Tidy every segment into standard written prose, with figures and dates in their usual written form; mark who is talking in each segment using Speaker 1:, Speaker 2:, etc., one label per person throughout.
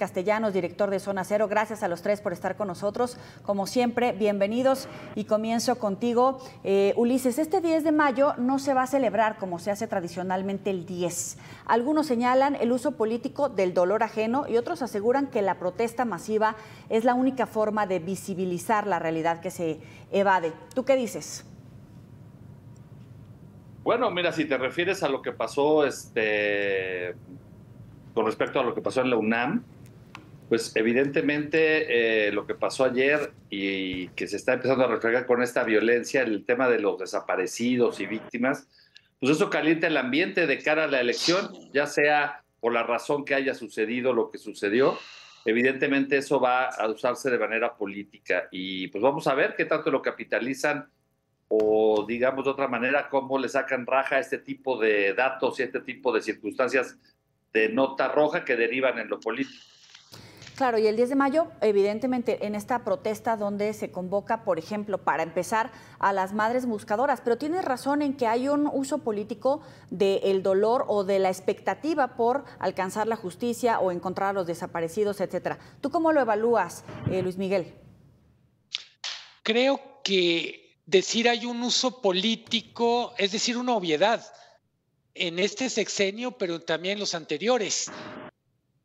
Speaker 1: Castellanos, director de Zona Cero. Gracias a los tres por estar con nosotros. Como siempre, bienvenidos y comienzo contigo. Ulises, este 10 de mayo no se va a celebrar como se hace tradicionalmente el 10. Algunos señalan el uso político del dolor ajeno y otros aseguran que la protesta masiva es la única forma de visibilizar la realidad que se evade. ¿Tú qué dices?
Speaker 2: Bueno, mira, si te refieres a lo que pasó con respecto a lo que pasó en la UNAM, pues evidentemente lo que pasó ayer y que se está empezando a reflejar con esta violencia, el tema de los desaparecidos y víctimas, pues eso calienta el ambiente de cara a la elección, ya sea por la razón que haya sucedido lo que sucedió. Evidentemente eso va a usarse de manera política y pues vamos a ver qué tanto lo capitalizan o digamos de otra manera cómo le sacan raja a este tipo de datos y a este tipo de circunstancias de nota roja que derivan en lo político.
Speaker 1: Claro, y el 10 de mayo, evidentemente, en esta protesta donde se convoca, por ejemplo, para empezar, a las madres buscadoras, pero tienes razón en que hay un uso político del dolor o de la expectativa por alcanzar la justicia o encontrar a los desaparecidos, etcétera. ¿Tú cómo lo evalúas, Luis Miguel?
Speaker 3: Creo que decir hay un uso político es decir una obviedad en este sexenio, pero también en los anteriores.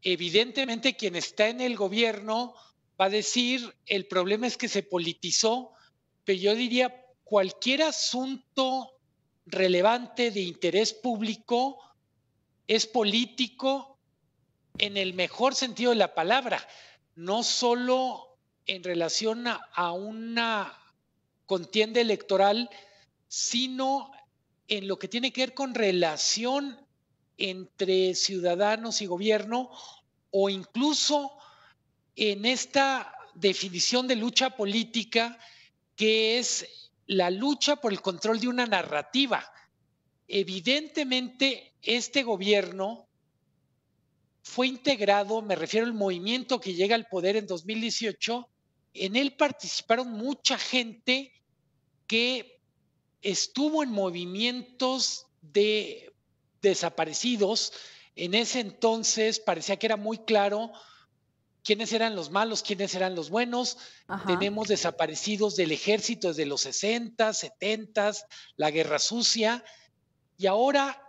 Speaker 3: Evidentemente quien está en el gobierno va a decir el problema es que se politizó, pero yo diría cualquier asunto relevante de interés público es político en el mejor sentido de la palabra, no solo en relación a una contienda electoral, sino en lo que tiene que ver con relación entre ciudadanos y gobierno o incluso en esta definición de lucha política que es la lucha por el control de una narrativa. Evidentemente, este gobierno fue integrado, me refiero al movimiento que llega al poder en 2018, en él participaron mucha gente que estuvo en movimientos de desaparecidos. En ese entonces parecía que era muy claro quiénes eran los malos, quiénes eran los buenos. Ajá. Tenemos desaparecidos del ejército desde los 60, 70, la Guerra Sucia, y ahora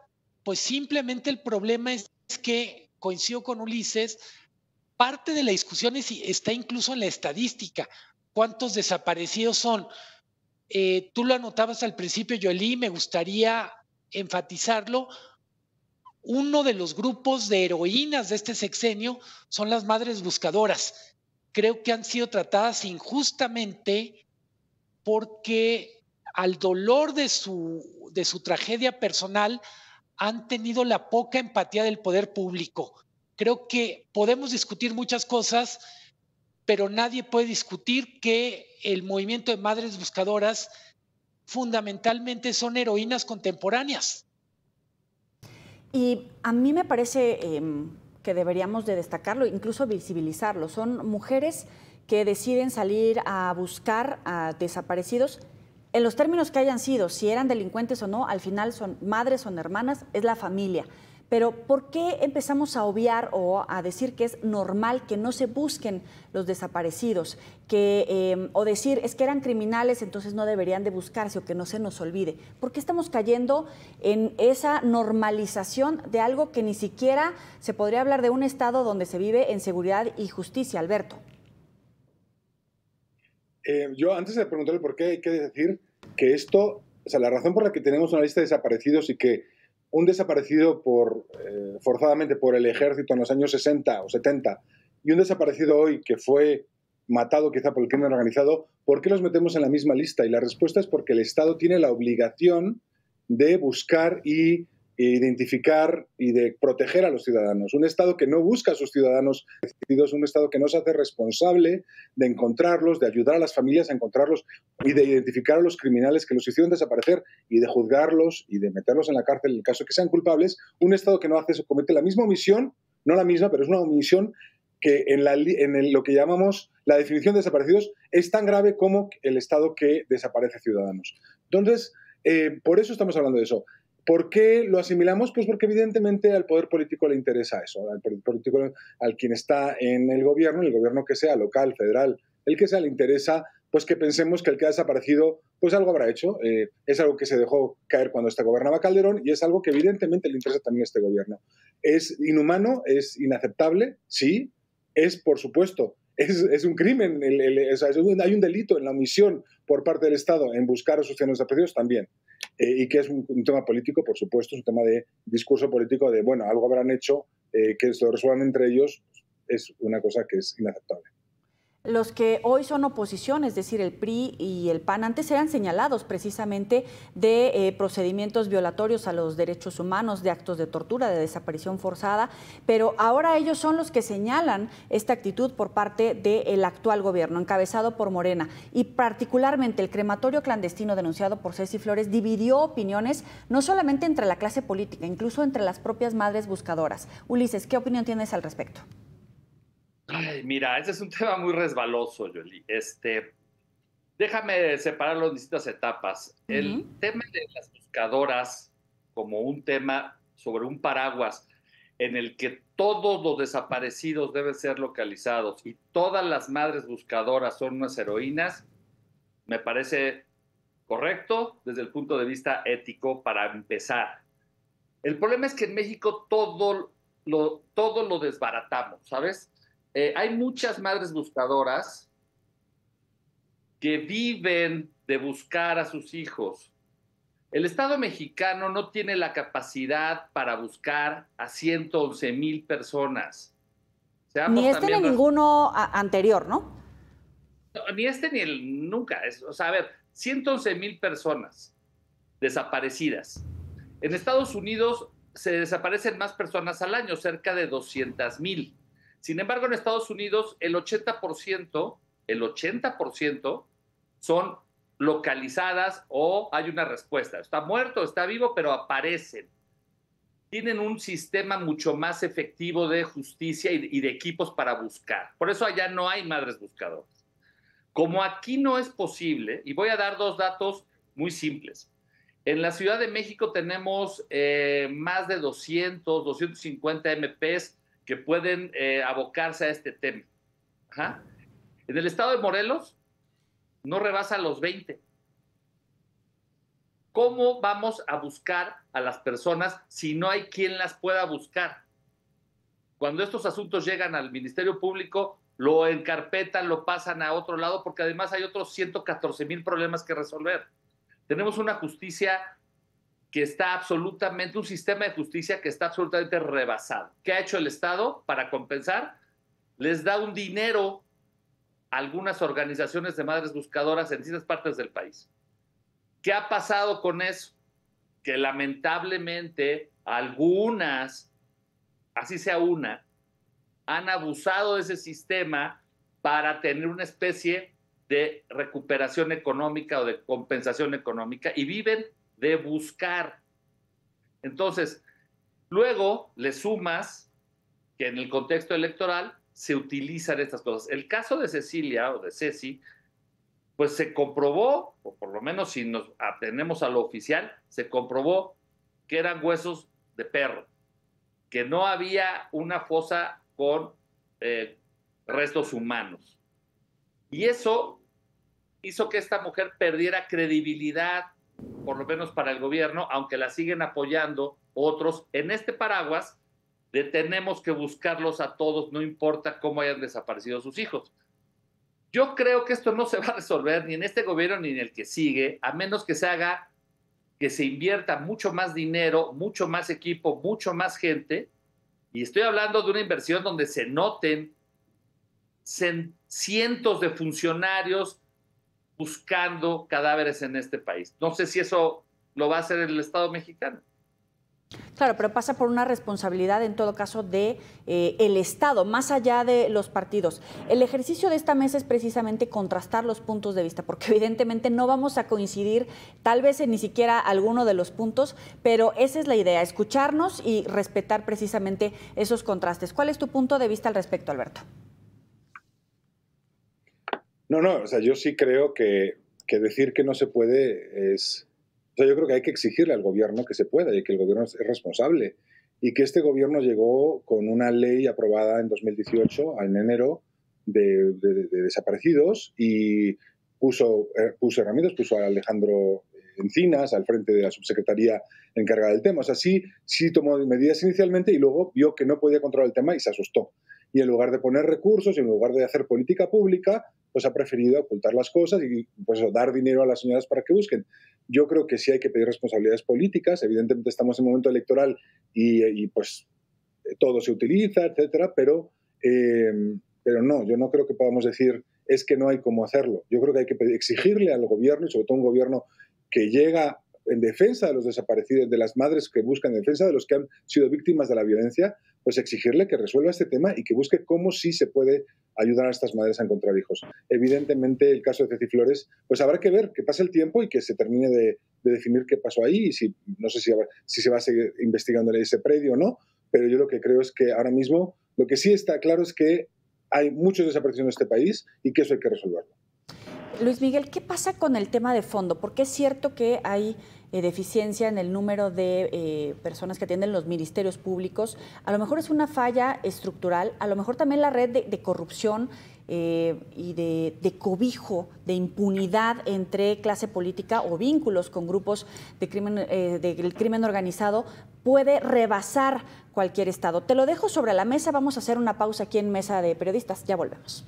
Speaker 3: pues simplemente el problema es que, coincido con Ulises, parte de la discusión está incluso en la estadística. ¿Cuántos desaparecidos son? Tú lo anotabas al principio, Joely, me gustaría enfatizarlo. Uno de los grupos de heroínas de este sexenio son las madres buscadoras. Creo que han sido tratadas injustamente porque al dolor de su tragedia personal han tenido la poca empatía del poder público. Creo que podemos discutir muchas cosas, pero nadie puede discutir que el movimiento de madres buscadoras fundamentalmente son heroínas contemporáneas.
Speaker 1: Y a mí me parece que deberíamos de destacarlo, incluso visibilizarlo. Son mujeres que deciden salir a buscar a desaparecidos en los términos que hayan sido, si eran delincuentes o no, al final son madres, son hermanas, es la familia. Pero ¿por qué empezamos a obviar o a decir que es normal que no se busquen los desaparecidos? O decir, es que eran criminales, entonces no deberían de buscarse o que no se nos olvide. ¿Por qué estamos cayendo en esa normalización de algo que ni siquiera se podría hablar de un estado donde se vive en seguridad y justicia, Alberto?
Speaker 4: Yo, antes de preguntarle por qué, hay que decir que esto, o sea, la razón por la que tenemos una lista de desaparecidos y que un desaparecido forzadamente por el ejército en los años 60 o 70 y un desaparecido hoy que fue matado quizá por el crimen organizado, ¿por qué los metemos en la misma lista? Y la respuesta es porque el Estado tiene la obligación de buscar y identificar y de proteger a los ciudadanos. Un Estado que no busca a sus ciudadanos, un Estado que no se hace responsable de encontrarlos, de ayudar a las familias a encontrarlos y de identificar a los criminales que los hicieron desaparecer y de juzgarlos y de meterlos en la cárcel en el caso de que sean culpables. Un Estado que no hace eso, comete la misma omisión, no la misma, pero es una omisión que en lo que llamamos la definición de desaparecidos es tan grave como el Estado que desaparece ciudadanos. Entonces, por eso estamos hablando de eso. ¿Por qué lo asimilamos? Pues porque evidentemente al poder político le interesa eso, al poder político, al quien está en el gobierno que sea, local, federal, el que sea, le interesa pues que pensemos que el que ha desaparecido pues algo habrá hecho. Es algo que se dejó caer cuando gobernaba Calderón y es algo que evidentemente le interesa también a este gobierno. ¿Es inhumano? ¿Es inaceptable? Sí. Es, por supuesto, es un crimen. Hay un delito en la omisión por parte del Estado en buscar a sus ciudadanos desaparecidos también. Y que es un tema político, por supuesto, es un tema de discurso político de, bueno, algo habrán hecho, que se lo resuelvan entre ellos, es una cosa que es inaceptable.
Speaker 1: Los que hoy son oposición, es decir, el PRI y el PAN, antes eran señalados precisamente de procedimientos violatorios a los derechos humanos, de actos de tortura, de desaparición forzada, pero ahora ellos son los que señalan esta actitud por parte del actual gobierno, encabezado por Morena. Y particularmente el crematorio clandestino denunciado por Ceci Flores dividió opiniones no solamente entre la clase política, incluso entre las propias madres buscadoras. Ulises, ¿qué opinión tienes al respecto?
Speaker 2: Ay, mira, ese es un tema muy resbaloso, Yoli. Déjame separarlo en distintas etapas. El tema de las buscadoras como un tema sobre un paraguas en el que todos los desaparecidos deben ser localizados y todas las madres buscadoras son unas heroínas, me parece correcto desde el punto de vista ético para empezar. El problema es que en México todo lo desbaratamos, ¿sabes? Hay muchas madres buscadoras que viven de buscar a sus hijos. El Estado mexicano no tiene la capacidad para buscar a 111,000 personas.
Speaker 1: Ni ni ninguno anterior, ¿no?
Speaker 2: Ni ni el nunca. A ver, 111,000 personas desaparecidas. En Estados Unidos se desaparecen más personas al año, cerca de 200,000. Sin embargo, en Estados Unidos el 80% son localizadas o hay una respuesta. Está muerto, está vivo, pero aparecen. Tienen un sistema mucho más efectivo de justicia y de equipos para buscar. Por eso allá no hay madres buscadoras. Como aquí no es posible, y voy a dar dos datos muy simples. En la Ciudad de México tenemos más de 250 MPs que pueden abocarse a este tema. Ajá. En el estado de Morelos no rebasa los 20. ¿Cómo vamos a buscar a las personas si no hay quien las pueda buscar? Cuando estos asuntos llegan al Ministerio Público, lo encarpetan, lo pasan a otro lado, porque además hay otros 114,000 problemas que resolver. Tenemos una justicia que está absolutamente, un sistema de justicia que está absolutamente rebasado. ¿Qué ha hecho el Estado para compensar? Les da un dinero a algunas organizaciones de madres buscadoras en distintas partes del país. ¿Qué ha pasado con eso? Que lamentablemente algunas, así sea una, han abusado de ese sistema para tener una especie de recuperación económica o de compensación económica y viven de buscar. Entonces, luego le sumas que en el contexto electoral se utilizan estas cosas. El caso de Cecilia o de Ceci, pues se comprobó, o por lo menos si nos atenemos a lo oficial, se comprobó que eran huesos de perro, que no había una fosa con restos humanos. Y eso hizo que esta mujer perdiera credibilidad, por lo menos para el gobierno, aunque la siguen apoyando otros en este paraguas de tenemos que buscarlos a todos, no importa cómo hayan desaparecido sus hijos. Yo creo que esto no se va a resolver ni en este gobierno ni en el que sigue, a menos que se invierta mucho más dinero, mucho más equipo, mucho más gente, y estoy hablando de una inversión donde se noten cientos de funcionarios buscando cadáveres en este país. No sé si eso lo va a hacer el Estado mexicano.
Speaker 1: Claro, pero pasa por una responsabilidad en todo caso de el Estado, más allá de los partidos. El ejercicio de esta mesa es precisamente contrastar los puntos de vista, porque evidentemente no vamos a coincidir tal vez en ni siquiera alguno de los puntos, pero esa es la idea, escucharnos y respetar precisamente esos contrastes. ¿Cuál es tu punto de vista al respecto, Alberto?
Speaker 4: No, o sea, yo sí creo que decir que no se puede es sea, yo creo que hay que exigirle al gobierno que se pueda y que el gobierno es responsable. Y que este gobierno llegó con una ley aprobada en 2018, en enero, de desaparecidos y puso herramientas, puso a Alejandro Encinas al frente de la subsecretaría encargada del tema. O sea, sí tomó medidas inicialmente y luego vio que no podía controlar el tema y se asustó. Y en lugar de poner recursos y en lugar de hacer política pública, pues ha preferido ocultar las cosas y pues dar dinero a las señoras para que busquen. Yo creo que sí hay que pedir responsabilidades políticas. Evidentemente estamos en un momento electoral y pues todo se utiliza, etcétera, pero no, yo no creo que podamos decir es que no hay cómo hacerlo. Yo creo que hay que exigirle al gobierno, y sobre todo un gobierno que llega en defensa de los desaparecidos, de las madres que buscan en defensa de los que han sido víctimas de la violencia, pues exigirle que resuelva este tema y que busque cómo sí se puede ayudar a estas madres a encontrar hijos. Evidentemente, el caso de Ceci Flores, pues habrá que ver que pase el tiempo y que se termine de definir qué pasó ahí y si, no sé si se va a seguir investigando en ese predio o no, pero yo lo que creo es que ahora mismo lo que sí está claro es que hay muchos desaparecidos en este país y que eso hay que resolverlo.
Speaker 1: Luis Miguel, ¿qué pasa con el tema de fondo? Porque es cierto que hay deficiencia en el número de personas que atienden los ministerios públicos. A lo mejor es una falla estructural, a lo mejor también la red de corrupción y de cobijo, de impunidad entre clase política o vínculos con grupos de crimen, del crimen organizado puede rebasar cualquier estado. Te lo dejo sobre la mesa, vamos a hacer una pausa aquí en Mesa de Periodistas, ya volvemos.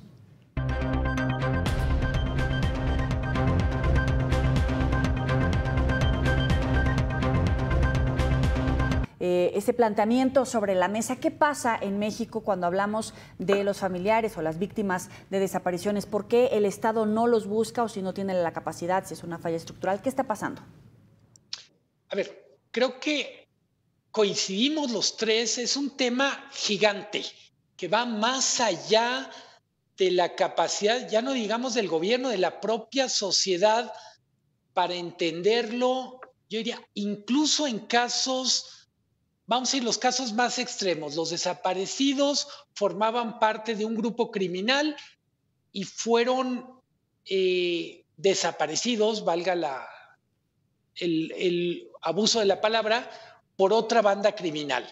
Speaker 1: Ese planteamiento sobre la mesa. ¿Qué pasa en México cuando hablamos de los familiares o las víctimas de desapariciones? ¿Por qué el Estado no los busca o si no tiene la capacidad, si es una falla estructural? ¿Qué está pasando?
Speaker 3: A ver, creo que coincidimos los tres, es un tema gigante que va más allá de la capacidad, ya no digamos del gobierno, de la propia sociedad para entenderlo. Yo diría, incluso en casos... Vamos a ir los casos más extremos. Los desaparecidos formaban parte de un grupo criminal y fueron desaparecidos, valga el abuso de la palabra, por otra banda criminal.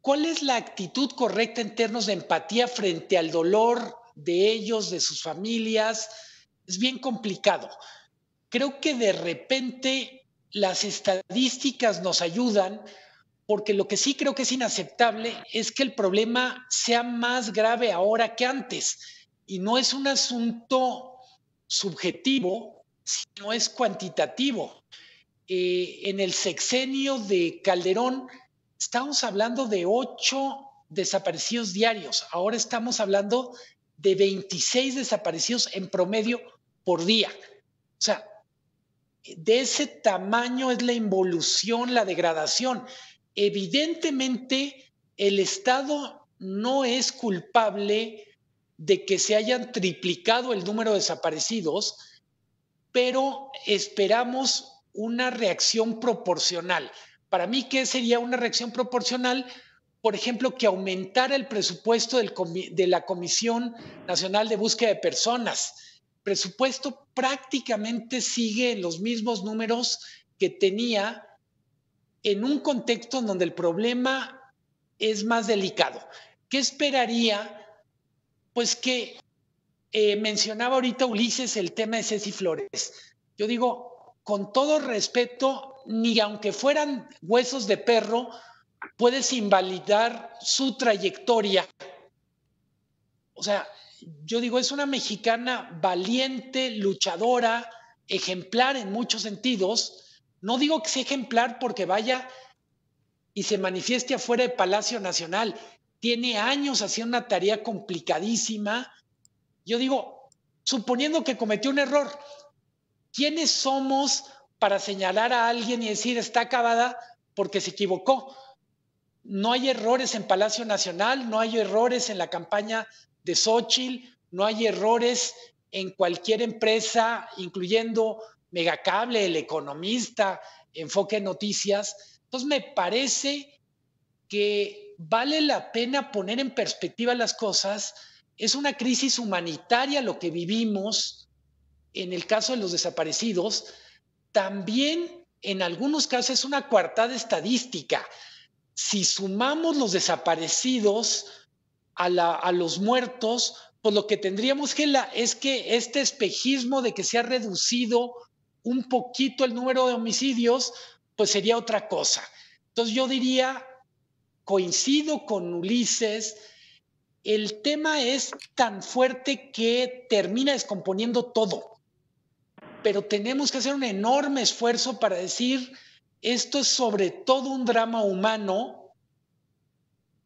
Speaker 3: ¿Cuál es la actitud correcta en términos de empatía frente al dolor de ellos, de sus familias? Es bien complicado. Creo que de repente las estadísticas nos ayudan, porque lo que sí creo que es inaceptable es que el problema sea más grave ahora que antes. Y no es un asunto subjetivo, sino es cuantitativo. En el sexenio de Calderón estamos hablando de 8 desaparecidos diarios. Ahora estamos hablando de 26 desaparecidos en promedio por día. O sea, de ese tamaño es la involución, la degradación. Evidentemente, el Estado no es culpable de que se hayan triplicado el número de desaparecidos, pero esperamos una reacción proporcional. Para mí, ¿qué sería una reacción proporcional? Por ejemplo, que aumentara el presupuesto de la Comisión Nacional de Búsqueda de Personas. Presupuesto prácticamente sigue en los mismos números que tenía en un contexto en donde el problema es más delicado. ¿Qué esperaría? Pues que mencionaba ahorita Ulises el tema de Ceci Flores. Yo digo, con todo respeto, ni aunque fueran huesos de perro, puedes invalidar su trayectoria. O sea, yo digo, es una mexicana valiente, luchadora, ejemplar en muchos sentidos. No digo que sea ejemplar porque vaya y se manifieste afuera del Palacio Nacional. Tiene años haciendo una tarea complicadísima. Yo digo, suponiendo que cometió un error, ¿quiénes somos para señalar a alguien y decir está acabada porque se equivocó? No hay errores en Palacio Nacional, no hay errores en la campaña de Xóchitl, no hay errores en cualquier empresa, incluyendo Megacable, El Economista, Enfoque Noticias. Entonces me parece que vale la pena poner en perspectiva las cosas. Es una crisis humanitaria lo que vivimos en el caso de los desaparecidos, también en algunos casos es una coartada estadística. Si sumamos los desaparecidos a los muertos, pues lo que tendríamos es que este espejismo de que se ha reducido un poquito el número de homicidios, pues sería otra cosa. Entonces yo diría, coincido con Ulises, el tema es tan fuerte que termina descomponiendo todo, pero tenemos que hacer un enorme esfuerzo para decir, esto es sobre todo un drama humano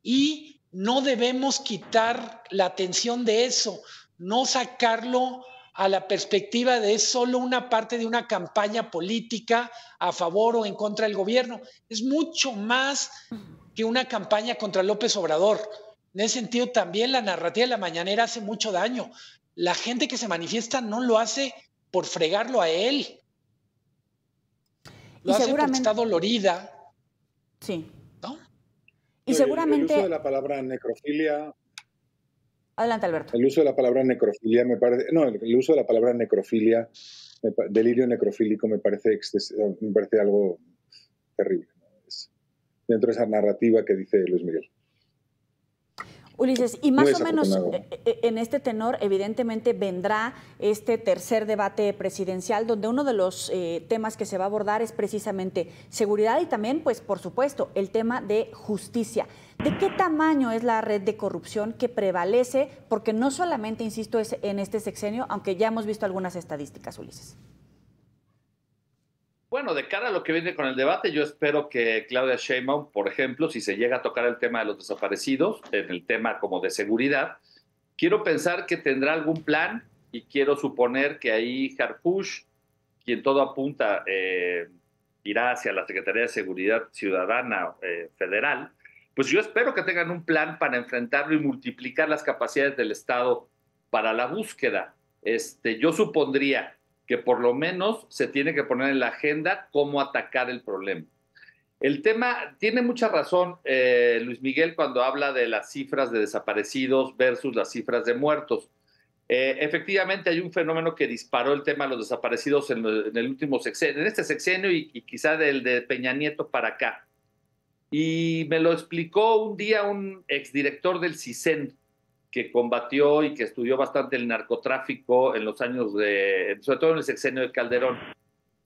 Speaker 3: y no debemos quitar la atención de eso, no sacarlo a la perspectiva de es solo una parte de una campaña política a favor o en contra del gobierno. Es mucho más que una campaña contra López Obrador. En ese sentido, también la narrativa de la mañanera hace mucho daño. La gente que se manifiesta no lo hace por fregarlo a él. Lo hace porque está dolorida.
Speaker 1: Sí.
Speaker 3: ¿No?
Speaker 1: Y seguramente...
Speaker 4: El uso de la palabra necrofilia...
Speaker 1: Adelante, Alberto.
Speaker 4: El uso de la palabra necrofilia me parece... No, el uso de la palabra necrofilia, delirio necrofílico, me parece algo terrible, ¿no? Dentro de esa narrativa que dice Luis Miguel.
Speaker 1: Ulises, y más o menos en este tenor, evidentemente vendrá este tercer debate presidencial, donde uno de los temas que se va a abordar es precisamente seguridad y también, pues, por supuesto, el tema de justicia. ¿De qué tamaño es la red de corrupción que prevalece? Porque no solamente, insisto, es en este sexenio, aunque ya hemos visto algunas estadísticas, Ulises.
Speaker 2: Bueno, de cara a lo que viene con el debate, yo espero que Claudia Sheinbaum, por ejemplo, si se llega a tocar el tema de los desaparecidos, en el tema como de seguridad, quiero pensar que tendrá algún plan y quiero suponer que ahí Harfuch, quien todo apunta, irá hacia la Secretaría de Seguridad Ciudadana Federal, pues yo espero que tengan un plan para enfrentarlo y multiplicar las capacidades del Estado para la búsqueda. Yo supondría que por lo menos se tiene que poner en la agenda cómo atacar el problema. El tema, tiene mucha razón Luis Miguel cuando habla de las cifras de desaparecidos versus las cifras de muertos. Efectivamente hay un fenómeno que disparó el tema de los desaparecidos en el último sexenio, en este sexenio y quizá del de Peña Nieto para acá. Y me lo explicó un día un exdirector del CISEN, que combatió y que estudió bastante el narcotráfico en los años sobre todo en el sexenio de Calderón.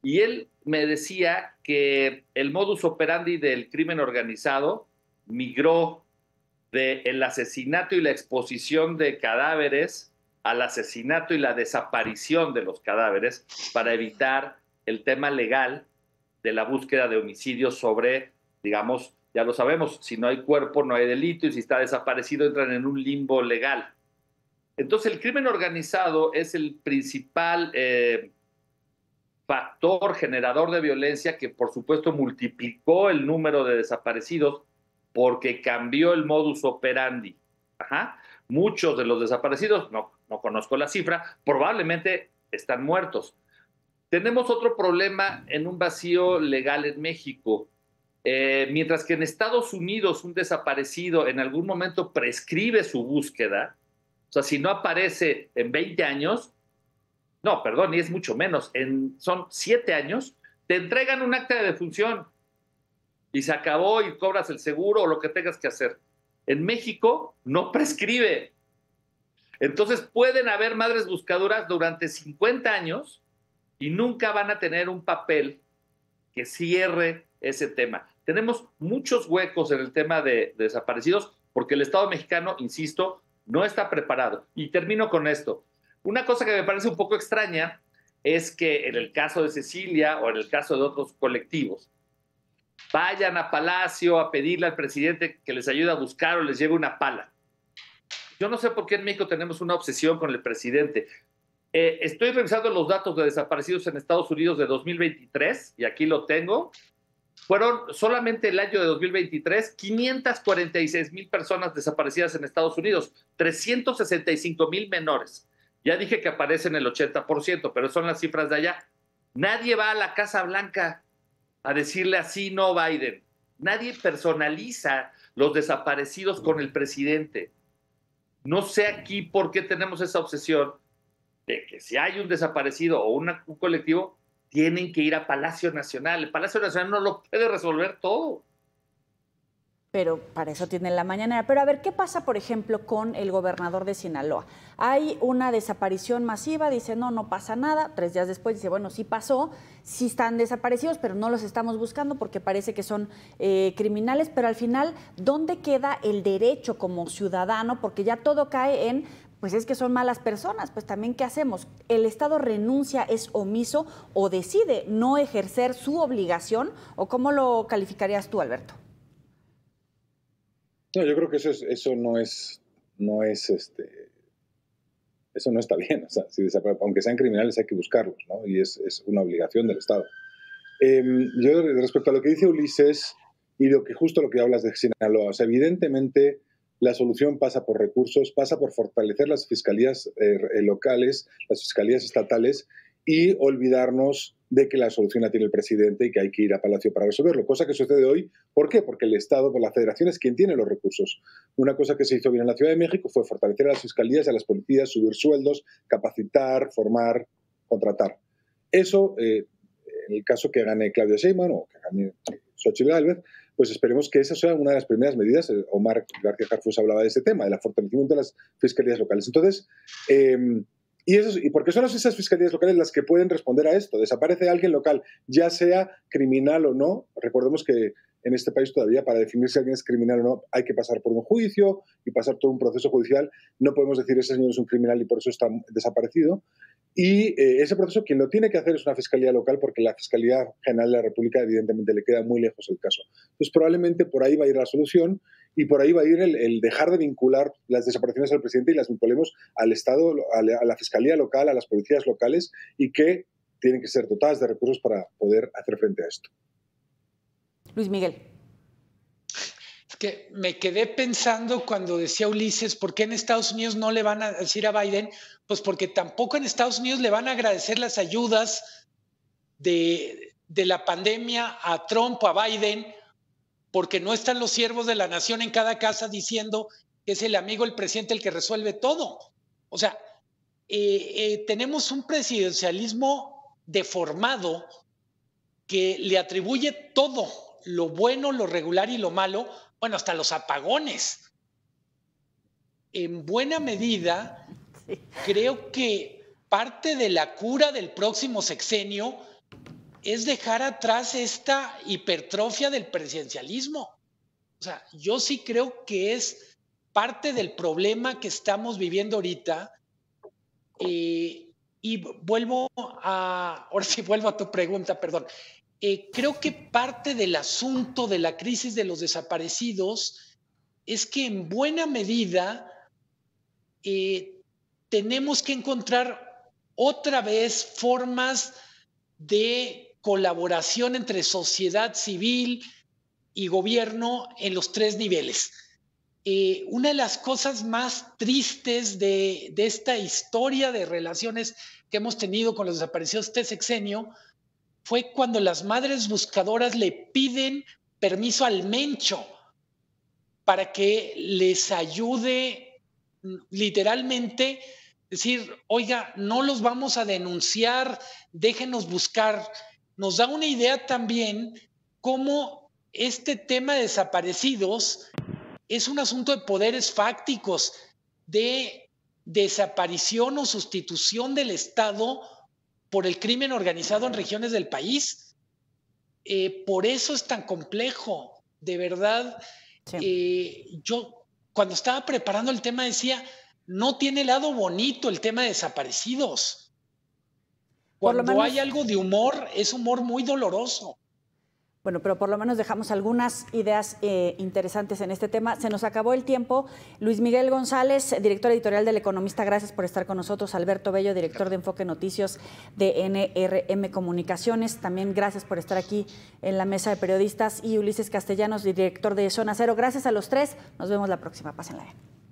Speaker 2: Y él me decía que el modus operandi del crimen organizado migró del asesinato y la exposición de cadáveres al asesinato y la desaparición de los cadáveres para evitar el tema legal de la búsqueda de homicidios sobre, digamos, ya lo sabemos, si no hay cuerpo no hay delito y si está desaparecido entran en un limbo legal. Entonces el crimen organizado es el principal factor generador de violencia que por supuesto multiplicó el número de desaparecidos porque cambió el modus operandi. Ajá. Muchos de los desaparecidos, no conozco la cifra, probablemente están muertos. Tenemos otro problema en un vacío legal en México. Mientras que en Estados Unidos un desaparecido en algún momento prescribe su búsqueda, o sea, si no aparece en 20 años, no, perdón, y es mucho menos, son 7 años, te entregan un acta de defunción y se acabó y cobras el seguro o lo que tengas que hacer. En México no prescribe. Entonces pueden haber madres buscadoras durante 50 años y nunca van a tener un papel que cierre ese tema. Tenemos muchos huecos en el tema de desaparecidos porque el Estado mexicano, insisto, no está preparado. Y termino con esto. Una cosa que me parece un poco extraña es que en el caso de Cecilia o en el caso de otros colectivos, vayan a Palacio a pedirle al presidente que les ayude a buscar o les lleve una pala. Yo no sé por qué en México tenemos una obsesión con el presidente. Estoy revisando los datos de desaparecidos en Estados Unidos de 2023 y aquí lo tengo. Fueron solamente el año de 2023 546,000 personas desaparecidas en Estados Unidos, 365,000 menores. Ya dije que aparecen el 80%, pero son las cifras de allá. Nadie va a la Casa Blanca a decirle así no Biden. Nadie personaliza los desaparecidos con el presidente. No sé aquí por qué tenemos esa obsesión de que si hay un desaparecido o un colectivo, tienen que ir a Palacio Nacional. El Palacio Nacional no lo puede resolver todo.
Speaker 1: Pero para eso tienen la mañanera. Pero a ver, ¿qué pasa, por ejemplo, con el gobernador de Sinaloa? Hay una desaparición masiva, dice, no pasa nada. 3 días después dice, bueno, sí pasó, sí están desaparecidos, pero no los estamos buscando porque parece que son criminales. Pero al final, ¿dónde queda el derecho como ciudadano? Porque ya todo cae en, pues es que son malas personas. Pues también, ¿qué hacemos? ¿El Estado renuncia, es omiso o decide no ejercer su obligación? ¿O cómo lo calificarías tú, Alberto?
Speaker 4: No, yo creo que eso no está bien. O sea, aunque sean criminales hay que buscarlos, ¿no? Y es una obligación del Estado. Yo, respecto a lo que dice Ulises y justo lo que hablas de Sinaloa, o sea, evidentemente la solución pasa por recursos, pasa por fortalecer las fiscalías locales, las fiscalías estatales, y olvidarnos de que la solución la tiene el presidente y que hay que ir a Palacio para resolverlo, cosa que sucede hoy. ¿Por qué? Porque el Estado, por la Federación, es quien tiene los recursos. Una cosa que se hizo bien en la Ciudad de México fue fortalecer a las fiscalías y a las policías, subir sueldos, capacitar, formar, contratar. Eso, en el caso que gane Claudia Sheinbaum o que gane Xochitl Gálvez, pues esperemos que esa sea una de las primeras medidas. Omar García Harfuch hablaba de ese tema, del fortalecimiento de las fiscalías locales. Entonces, ¿y por qué son esas fiscalías locales las que pueden responder a esto? Desaparece alguien local, ya sea criminal o no. Recordemos que en este país todavía, para definir si alguien es criminal o no, hay que pasar por un juicio y pasar todo un proceso judicial. No podemos decir ese señor es un criminal y por eso está desaparecido. Y ese proceso quien lo tiene que hacer es una fiscalía local, porque la Fiscalía General de la República evidentemente le queda muy lejos el caso. Entonces probablemente por ahí va a ir la solución y por ahí va a ir el dejar de vincular las desapariciones al presidente y las vinculemos al Estado, a la Fiscalía local, a las policías locales, y que tienen que ser dotadas de recursos para poder hacer frente a esto.
Speaker 1: Luis Miguel.
Speaker 3: Es que me quedé pensando cuando decía Ulises, ¿por qué en Estados Unidos no le van a decir a Biden? Pues porque tampoco en Estados Unidos le van a agradecer las ayudas de la pandemia a Trump o a Biden, porque no están los siervos de la nación en cada casa diciendo que es el amigo del presidente el que resuelve todo. O sea, tenemos un presidencialismo deformado que le atribuye todo, lo bueno, lo regular y lo malo, bueno, hasta los apagones. En buena medida, sí, creo que parte de la cura del próximo sexenio es dejar atrás esta hipertrofia del presidencialismo. O sea, yo sí creo que es parte del problema que estamos viviendo ahorita. Y ahora sí vuelvo a tu pregunta, perdón. Creo que parte del asunto de la crisis de los desaparecidos es que en buena medida tenemos que encontrar otra vez formas de colaboración entre sociedad civil y gobierno en los 3 niveles. Una de las cosas más tristes de esta historia de relaciones que hemos tenido con los desaparecidos este sexenio fue cuando las madres buscadoras le piden permiso al Mencho para que les ayude literalmente, decir, oiga, no los vamos a denunciar, déjenos buscar. Nos da una idea también cómo este tema de desaparecidos es un asunto de poderes fácticos, de desaparición o sustitución del Estado por el crimen organizado en regiones del país. Por eso es tan complejo, de verdad. Sí. Yo cuando estaba preparando el tema decía, no tiene lado bonito el tema de desaparecidos. Cuando hay algo de humor, es humor muy doloroso.
Speaker 1: Bueno, pero por lo menos dejamos algunas ideas interesantes en este tema. Se nos acabó el tiempo. Luis Miguel González, director editorial del Economista, gracias por estar con nosotros. Alberto Bello, director de Enfoque Noticios de NRM Comunicaciones, también gracias por estar aquí en la mesa de periodistas. Y Ulises Castellanos, director de Zona Cero. Gracias a los 3. Nos vemos la próxima. Pásenla bien.